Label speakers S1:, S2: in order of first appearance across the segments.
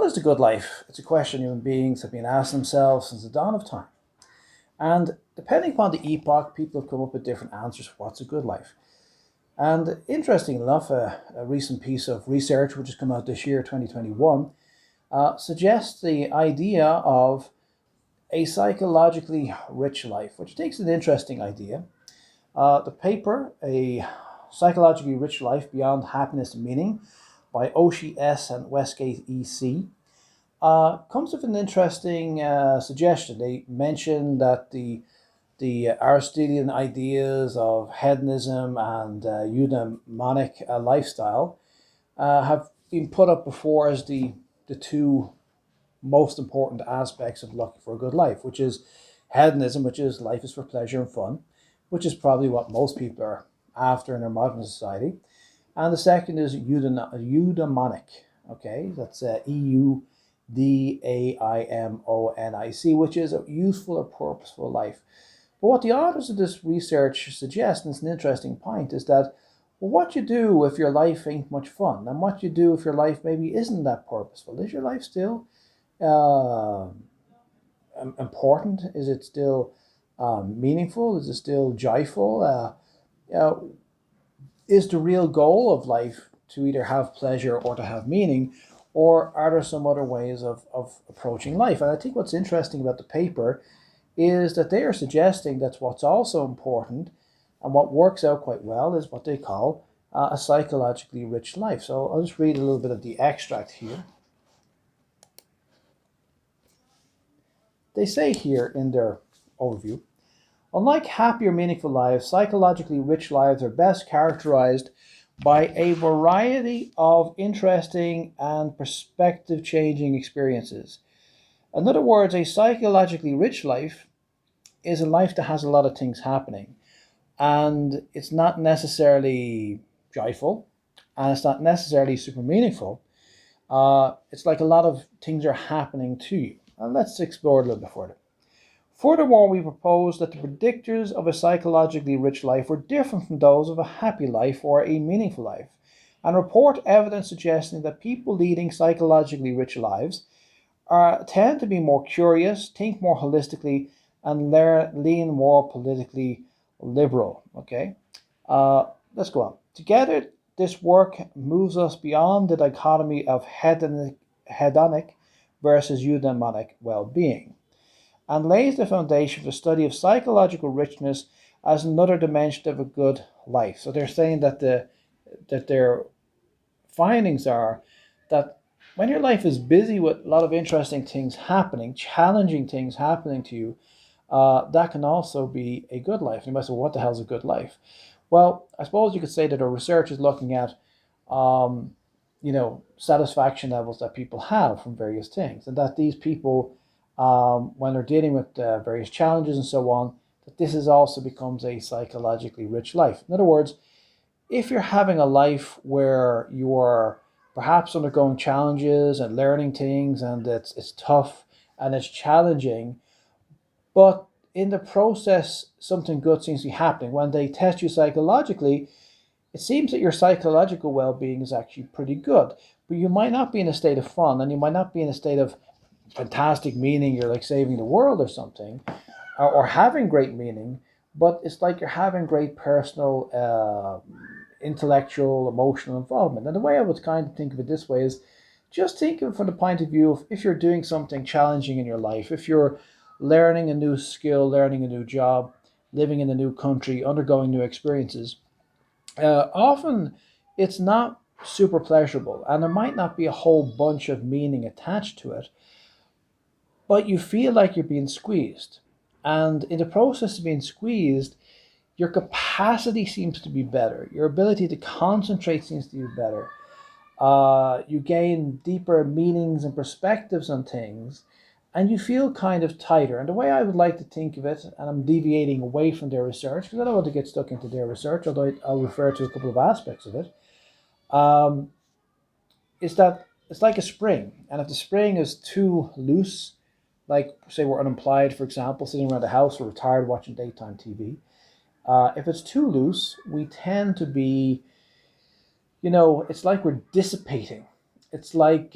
S1: What is the good life? It's a question human beings have been asking themselves since the dawn of time. And depending upon the epoch, people have come up with different answers for what's a good life. And interesting enough, a recent piece of research, which has come out this year, 2021, suggests the idea of a psychologically rich life, which I think is an interesting idea. The paper, A Psychologically Rich Life Beyond Happiness and Meaning by Oshie S. and Westgate E.C., comes with an interesting suggestion. They mention that the Aristotelian ideas of hedonism and eudaimonic lifestyle have been put up before as the two most important aspects of looking for a good life, which is hedonism, which is life is for pleasure and fun, which is probably what most people are after in our modern society. And the second is eudaimonic. Okay, that's eudaimonic, which is a useful or purposeful life. But what the authors of this research suggest, and it's an interesting point, is that well, what you do if your life ain't much fun, and what you do if your life maybe isn't that purposeful. Is your life still uh, important? Is it still meaningful? Is it still joyful? Is the real goal of life to either have pleasure or to have meaning, or are there some other ways of approaching life? And I think what's interesting about the paper is that they are suggesting that what's also important and what works out quite well is what they call a psychologically rich life. So I'll just read a little bit of the extract here. They say here in their overview, unlike happy or meaningful lives, psychologically rich lives are best characterized by a variety of interesting and perspective changing experiences. In other words, a psychologically rich life is a life that has a lot of things happening. And it's not necessarily joyful, and it's not necessarily super meaningful. It's like a lot of things are happening to you. And let's explore it a little bit further. Furthermore, we propose that the predictors of a psychologically rich life were different from those of a happy life or a meaningful life, and report evidence suggesting that people leading psychologically rich lives tend to be more curious, think more holistically, and lean more politically liberal. Okay, let's go on. Together, this work moves us beyond the dichotomy of hedonic versus eudaimonic well-being, and lays the foundation for the study of psychological richness as another dimension of a good life. So they're saying that their findings are that when your life is busy with a lot of interesting things happening, challenging things happening to you, that can also be a good life. And you might say, well, what the hell is a good life? Well, I suppose you could say that our research is looking at, satisfaction levels that people have from various things, and that these people, when they're dealing with various challenges and so on, that this is also becomes a psychologically rich life. In other words, if you're having a life where you are perhaps undergoing challenges and learning things, and it's tough and it's challenging, but in the process, something good seems to be happening. When they test you psychologically, it seems that your psychological well being is actually pretty good. But you might not be in a state of fun, and you might not be in a state of fantastic meaning, you're like saving the world or something, or having great meaning, but it's like you're having great personal, intellectual, emotional involvement. And the way I would kind of think of it this way is just think of it from the point of view of if you're doing something challenging in your life, if you're learning a new skill, learning a new job, living in a new country, undergoing new experiences, often it's not super pleasurable and there might not be a whole bunch of meaning attached to it, but you feel like you're being squeezed. And in the process of being squeezed, your capacity seems to be better. Your ability to concentrate seems to be better. You gain deeper meanings and perspectives on things, and you feel kind of tighter. And the way I would like to think of it, and I'm deviating away from their research because I don't want to get stuck into their research, although I'll refer to a couple of aspects of it, um, is that it's like a spring. And if the spring is too loose, like say we're unemployed, for example, sitting around the house, we're retired watching daytime TV. If it's too loose, we tend to be, it's like we're dissipating. it's like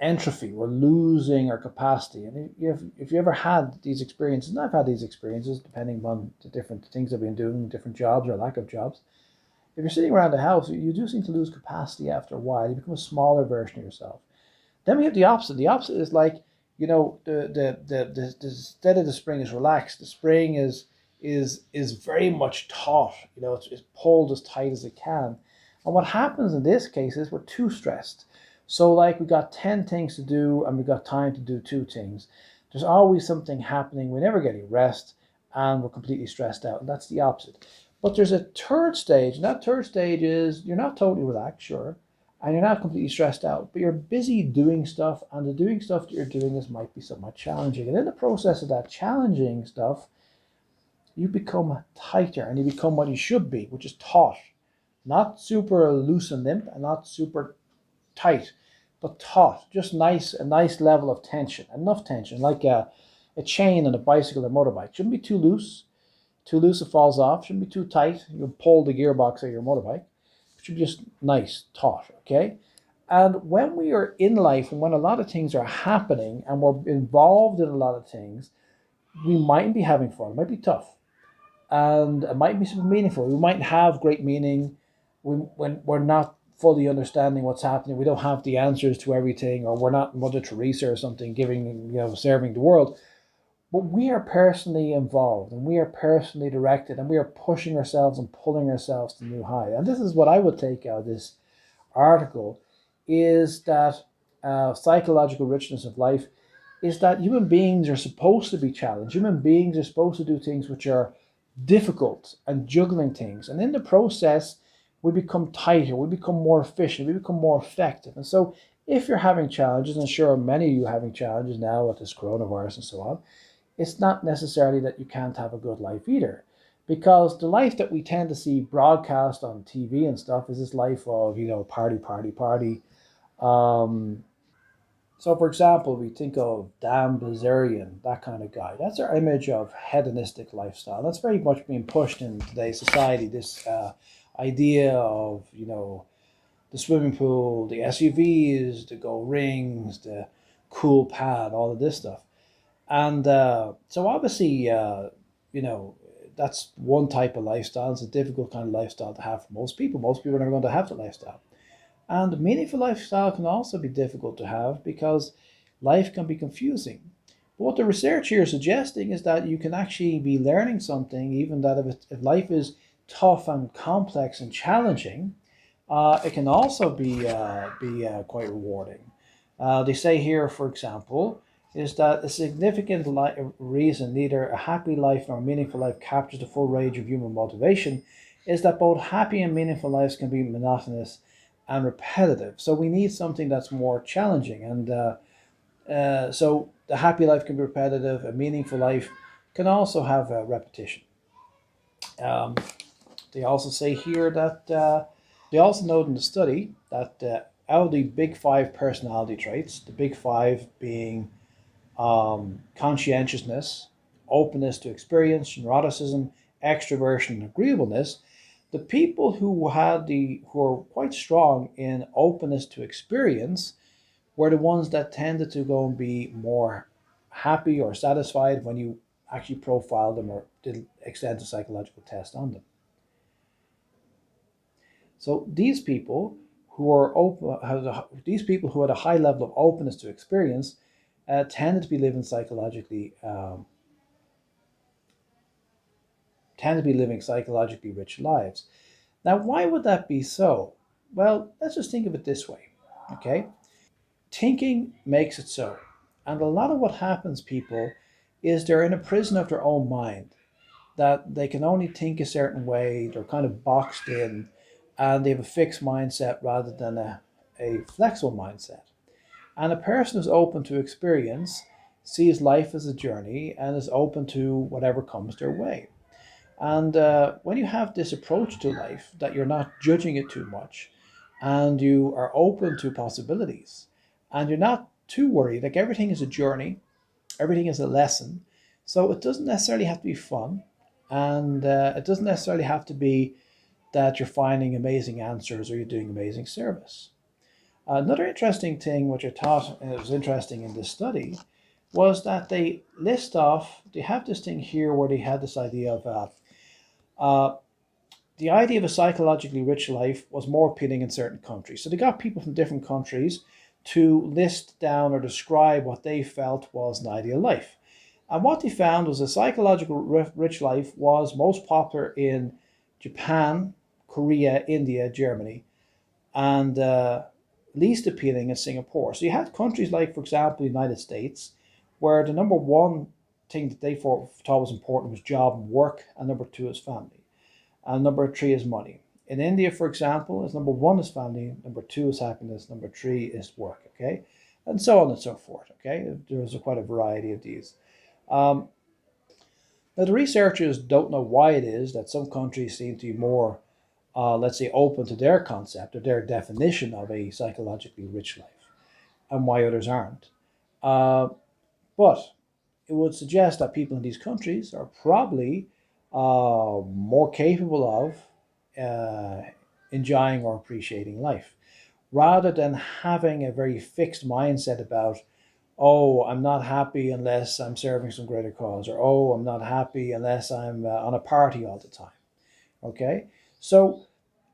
S1: entropy. We're losing our capacity. And if you ever had these experiences, and I've had these experiences, depending on the different things I've been doing, different jobs or lack of jobs. If you're sitting around the house, you do seem to lose capacity after a while. You become a smaller version of yourself. Then we have the opposite. The opposite is like, the instead of the spring is relaxed, the spring is very much taut. It's pulled as tight as it can. And what happens in this case is we're too stressed. So like we got 10 things to do and we got time to do two things. There's always something happening. We never get any rest and we're completely stressed out. And that's the opposite. But there's a third stage, and that third stage is you're not totally relaxed, sure, and you're not completely stressed out, but you're busy doing stuff, and the doing stuff that you're doing is might be somewhat challenging. And in the process of that challenging stuff, you become tighter and you become what you should be, which is taut. Not super loose and limp and not super tight, but taut. Just a nice level of tension, enough tension, like a chain on a bicycle or motorbike. Shouldn't be too loose. Too loose, it falls off. Shouldn't be too tight. You'll pull the gearbox of your motorbike. It should be just nice, taut, okay? And when we are in life and when a lot of things are happening and we're involved in a lot of things, we mightn't be having fun. It might be tough. And it might be super meaningful. We might have great meaning when we're not fully understanding what's happening. We don't have the answers to everything, or we're not Mother Teresa or something serving the world. But we are personally involved and we are personally directed and we are pushing ourselves and pulling ourselves to new heights. And this is what I would take out of this article is that psychological richness of life is that human beings are supposed to be challenged. Human beings are supposed to do things which are difficult and juggling things. And in the process, we become tighter, we become more efficient, we become more effective. And so if you're having challenges, and sure many of you are having challenges now with this coronavirus and so on, it's not necessarily that you can't have a good life either. Because the life that we tend to see broadcast on TV and stuff is this life of, party, party, party. Um, so, for example, we think of Dan Bilzerian, that kind of guy. That's our image of hedonistic lifestyle. That's very much being pushed in today's society. This idea of, the swimming pool, the SUVs, the gold rings, the cool pad, all of this stuff. And so obviously, that's one type of lifestyle. It's a difficult kind of lifestyle to have for most people. Most people are never going to have the lifestyle. And meaningful lifestyle can also be difficult to have because life can be confusing. But what the research here is suggesting is that you can actually be learning something, even that if life is tough and complex and challenging, it can also be quite rewarding. They say here, for example, is that a significant reason neither a happy life nor a meaningful life captures the full range of human motivation is that both happy and meaningful lives can be monotonous and repetitive. So we need something that's more challenging. And so the happy life can be repetitive. A meaningful life can also have a repetition. Um, they also say here that they also note in the study that out of the big five personality traits, the big five being conscientiousness, openness to experience, neuroticism, extroversion, and agreeableness, the people who are quite strong in openness to experience were the ones that tended to go and be more happy or satisfied when you actually profiled them or did extensive psychological tests on them. So these people who had a high level of openness to experience tended to be living psychologically rich lives. Now, why would that be so? Well, let's just think of it this way, okay? Thinking makes it so. And a lot of what happens, people, is they're in a prison of their own mind, that they can only think a certain way, they're kind of boxed in, and they have a fixed mindset rather than a flexible mindset. And a person who's open to experience sees life as a journey and is open to whatever comes their way. And when you have this approach to life, that you're not judging it too much, and you are open to possibilities, and you're not too worried, like everything is a journey, everything is a lesson. So it doesn't necessarily have to be fun, and it doesn't necessarily have to be that you're finding amazing answers or you're doing amazing service. Another interesting thing, which I thought was interesting in this study, was that they have this thing here where they had this idea of uh, the idea of a psychologically rich life was more appealing in certain countries. So they got people from different countries to list down or describe what they felt was an ideal life. And what they found was a psychological rich life was most popular in Japan, Korea, India, Germany, and least appealing in Singapore. So you had countries like, for example, the United States, where the number one thing that they thought was important was job and work, and number two is family, and number three is money. In India, for example, is number one is family, number two is happiness, number three is work. Okay, and so on and so forth. Okay, there's quite a variety of these. Um, Now, the researchers don't know why it is that some countries seem to be more, let's say, open to their concept or their definition of a psychologically rich life, and why others aren't. Uh, but it would suggest that people in these countries are probably more capable of enjoying or appreciating life, rather than having a very fixed mindset about, oh, I'm not happy unless I'm serving some greater cause, or oh, I'm not happy unless I'm on a party all the time. Okay, so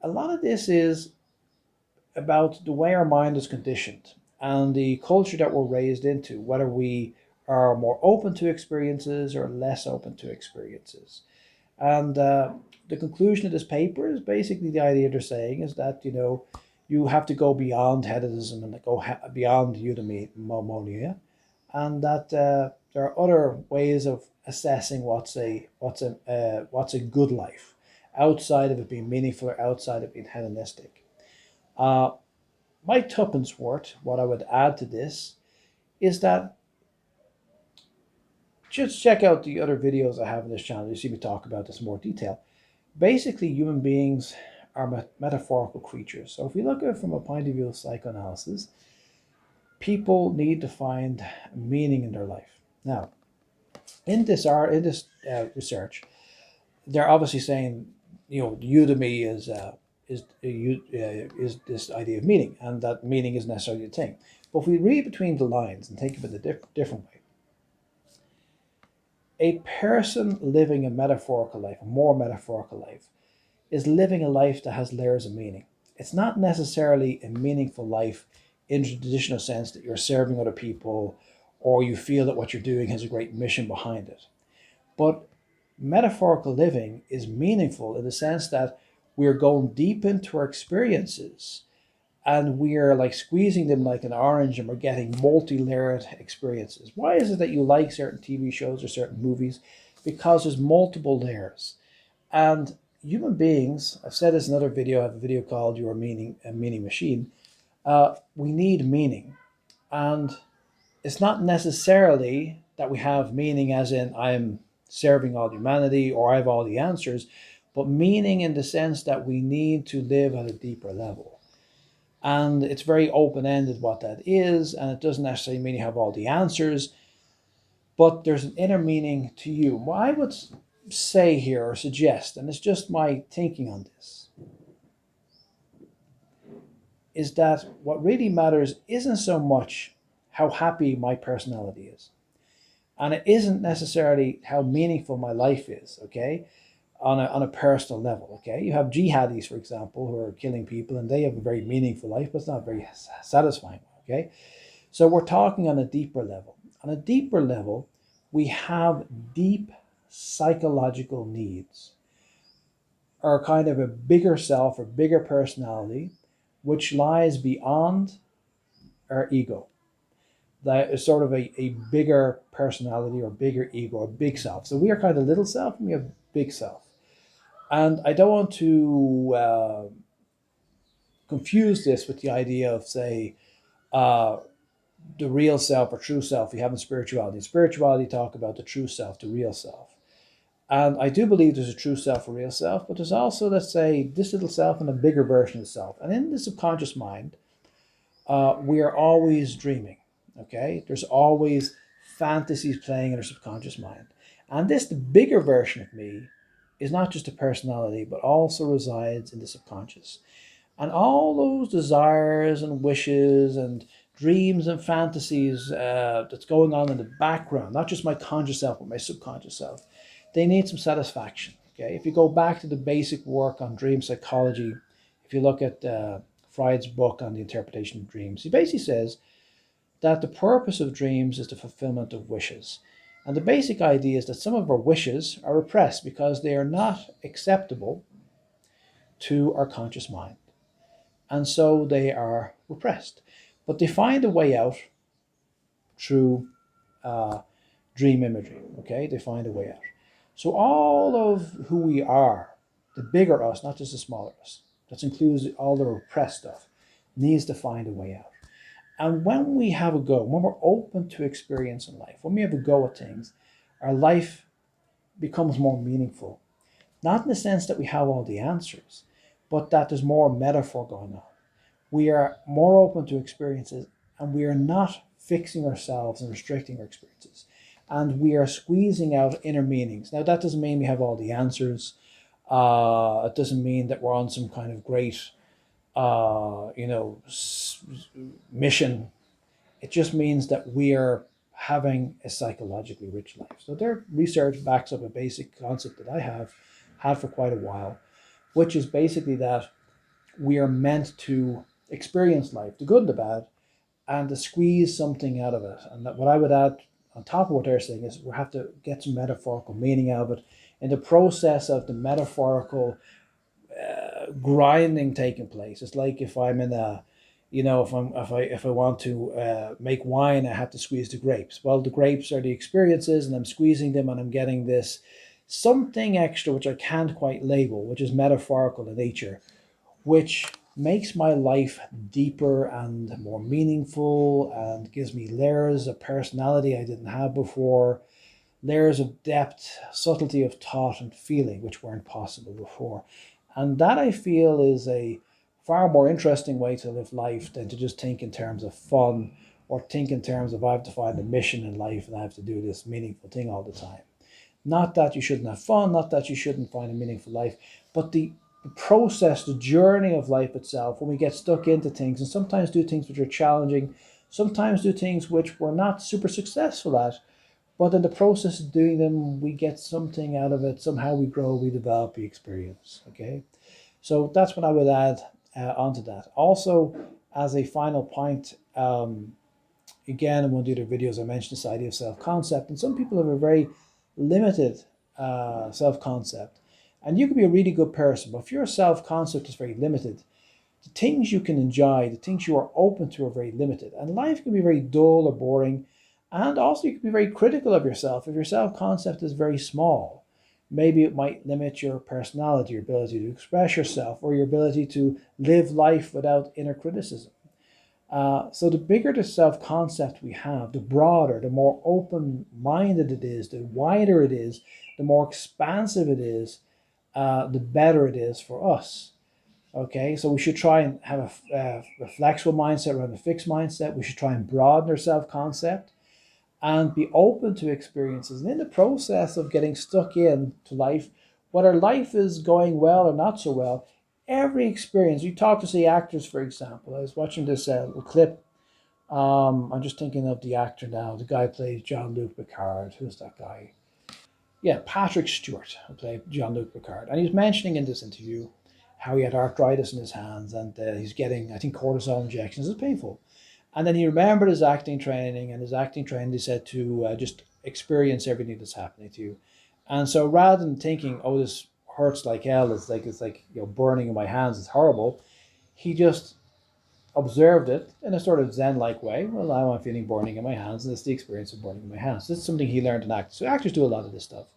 S1: a lot of this is about the way our mind is conditioned and the culture that we're raised into, whether we are more open to experiences or less open to experiences. And the conclusion of this paper is basically the idea they're saying is that, you have to go beyond hedonism and go beyond eudaimonia, and that there are other ways of assessing what's a good life outside of it being meaningful or outside of being hedonistic. Uh, my tuppence worth, what I would add to this is that just check out the other videos I have on this channel. You see me talk about this in more detail. Basically, human beings are metaphorical creatures. So if we look at it from a point of view of psychoanalysis, people need to find meaning in their life. Now, in this research, they're obviously saying, Udemy is this idea of meaning, and that meaning isn't necessarily a thing. But if we read between the lines and think of it a different way, a person living a metaphorical life, a more metaphorical life, is living a life that has layers of meaning. It's not necessarily a meaningful life in the traditional sense that you're serving other people or you feel that what you're doing has a great mission behind it. But metaphorical living is meaningful in the sense that we're going deep into our experiences and we're like squeezing them like an orange and we're getting multi-layered experiences. Why is it that you like certain TV shows or certain movies? Because there's multiple layers. And human beings, I've said this in another video, I have a video called Your Meaning, a Meaning Machine. We need meaning. And it's not necessarily that we have meaning as in I'm serving all humanity or I have all the answers, but meaning in the sense that we need to live at a deeper level. And it's very open-ended what that is, and it doesn't necessarily mean you have all the answers, but there's an inner meaning to you. What I would say here or suggest, and it's just my thinking on this, is that what really matters isn't so much how happy my personality is. And it isn't necessarily how meaningful my life is, okay, on a personal level, okay? You have jihadis, for example, who are killing people, and they have a very meaningful life, but it's not very satisfying, okay? So we're talking on a deeper level. On a deeper level, we have deep psychological needs, or kind of a bigger self or bigger personality, which lies beyond our ego. That is sort of a bigger personality or bigger ego or big self. So we are kind of little self and we have big self. And I don't want to confuse this with the idea of, say, uh, the real self or true self we have in spirituality. In spirituality, talk about the true self, the real self. And I do believe there's a true self, a real self, but there's also, let's say, this little self and a bigger version of self. And in the subconscious mind, we are always dreaming, okay? There's always fantasies playing in our subconscious mind. And this, the bigger version of me, is not just a personality, but also resides in the subconscious. And all those desires and wishes and dreams and fantasies that's going on in the background, not just my conscious self, but my subconscious self, they need some satisfaction. Okay, if you go back to the basic work on dream psychology, if you look at Freud's book on the interpretation of dreams, he basically says that the purpose of dreams is the fulfillment of wishes. And the basic idea is that some of our wishes are repressed because they are not acceptable to our conscious mind. And so they are repressed. But they find a way out through uh, dream imagery. Okay, they find a way out. So all of who we are, the bigger us, not just the smaller us, that includes all the repressed stuff, needs to find a way out. And when we have a go, when we're open to experience in life, when we have a go at things, our life becomes more meaningful. Not in the sense that we have all the answers, but that there's more metaphor going on. We are more open to experiences, and we are not fixing ourselves and restricting our experiences. And we are squeezing out inner meanings. Now, that doesn't mean we have all the answers. It doesn't mean that we're on some kind of great, mission. It just means that we are having a psychologically rich life. So their research backs up a basic concept that I have had for quite a while, which is basically that we are meant to experience life, the good and the bad, and to squeeze something out of it. And that what I would add on top of what they're saying is we have to get some metaphorical meaning out of it. In the process of the metaphorical grinding taking place, it's like if I'm in a, if I want to make wine, I have to squeeze the grapes. Well, the grapes are the experiences, and I'm squeezing them, and I'm getting this something extra which I can't quite label, which is metaphorical in nature, which makes my life deeper and more meaningful and gives me layers of personality I didn't have before, layers of depth, subtlety of thought and feeling, which weren't possible before. And that I feel is a far more interesting way to live life than to just think in terms of fun or think in terms of I have to find a mission in life and I have to do this meaningful thing all the time. Not that you shouldn't have fun, not that you shouldn't find a meaningful life, but the process, the journey of life itself, when we get stuck into things and sometimes do things which are challenging, sometimes do things which we're not super successful at, but in the process of doing them, we get something out of it. Somehow we grow, we develop, we experience. Okay, so that's what I would add onto that. Also, as a final point, again, in one of the other videos, I mentioned this idea of self-concept, and some people have a very limited self-concept. And you could be a really good person, but if your self-concept is very limited, the things you can enjoy, the things you are open to are very limited. And life can be very dull or boring. And also, you can be very critical of yourself. If your self-concept is very small, maybe it might limit your personality, your ability to express yourself, or your ability to live life without inner criticism. So the bigger the self-concept we have, the broader, the more open-minded it is, the wider it is, the more expansive it is, the better it is for us. Okay, so we should try and have a flexible mindset rather than a fixed mindset. We should try and broaden our self-concept and be open to experiences. And in the process of getting stuck into life, whether life is going well or not so well, every experience, you talk to, say, actors, for example. I was watching this little clip. I'm just thinking of the actor now. The guy who plays Jean-Luc Picard. Who's that guy? Yeah, Patrick Stewart, who played Jean-Luc Picard. And he's mentioning in this interview how he had arthritis in his hands and he's getting, I think, cortisone injections. It's painful. And then he remembered his acting training, and his acting training, he said to just experience everything that's happening to you. And so rather than thinking, oh, this hurts like hell, it's like burning in my hands, it's horrible, he just observed it in a sort of Zen-like way. Well, now I'm feeling burning in my hands, and it's the experience of burning in my hands. This is something he learned in acting. So actors do a lot of this stuff,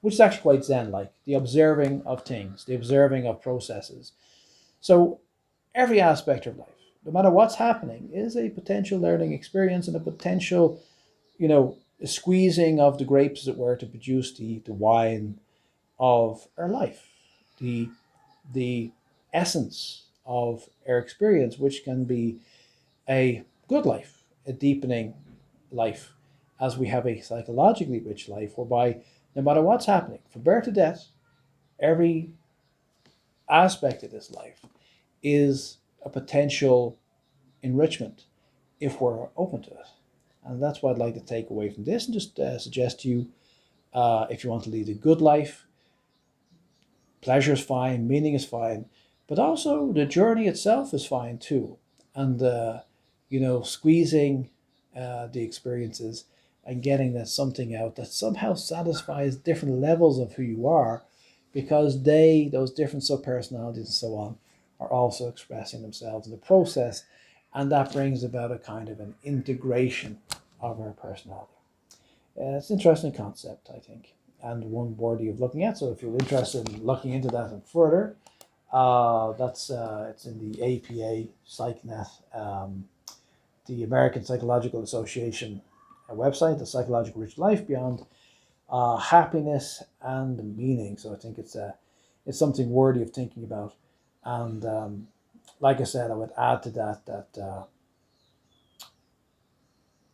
S1: which is actually quite Zen-like. The observing of things, the observing of processes. So every aspect of life, no matter what's happening, is a potential learning experience and a potential, squeezing of the grapes, as it were, to produce the wine of our life, the the essence of our experience, which can be a good life, a deepening life, as we have a psychologically rich life, whereby no matter what's happening, from birth to death, every aspect of this life is a potential enrichment if we're open to it. And that's what I'd like to take away from this, and just suggest to you, if you want to lead a good life, pleasure is fine, meaning is fine, but also the journey itself is fine too. And, squeezing the experiences and getting that something out that somehow satisfies different levels of who you are, because those different subpersonalities and so on, are also expressing themselves in the process. And that brings about a kind of an integration of our personality. It's an interesting concept, I think, and one worthy of looking at. So if you're interested in looking into that and further, it's in the APA PsychNet, the American Psychological Association website, the Psychological Rich Life Beyond Happiness and Meaning. So I think it's something worthy of thinking about. And like I said, I would add to that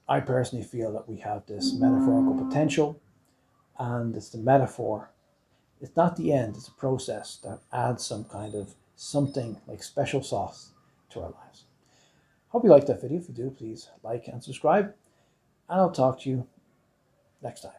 S1: I personally feel that we have this metaphorical potential, and it's the metaphor. It's not the end, it's a process that adds some kind of something like special sauce to our lives. Hope you liked that video. If you do, please like and subscribe, and I'll talk to you next time.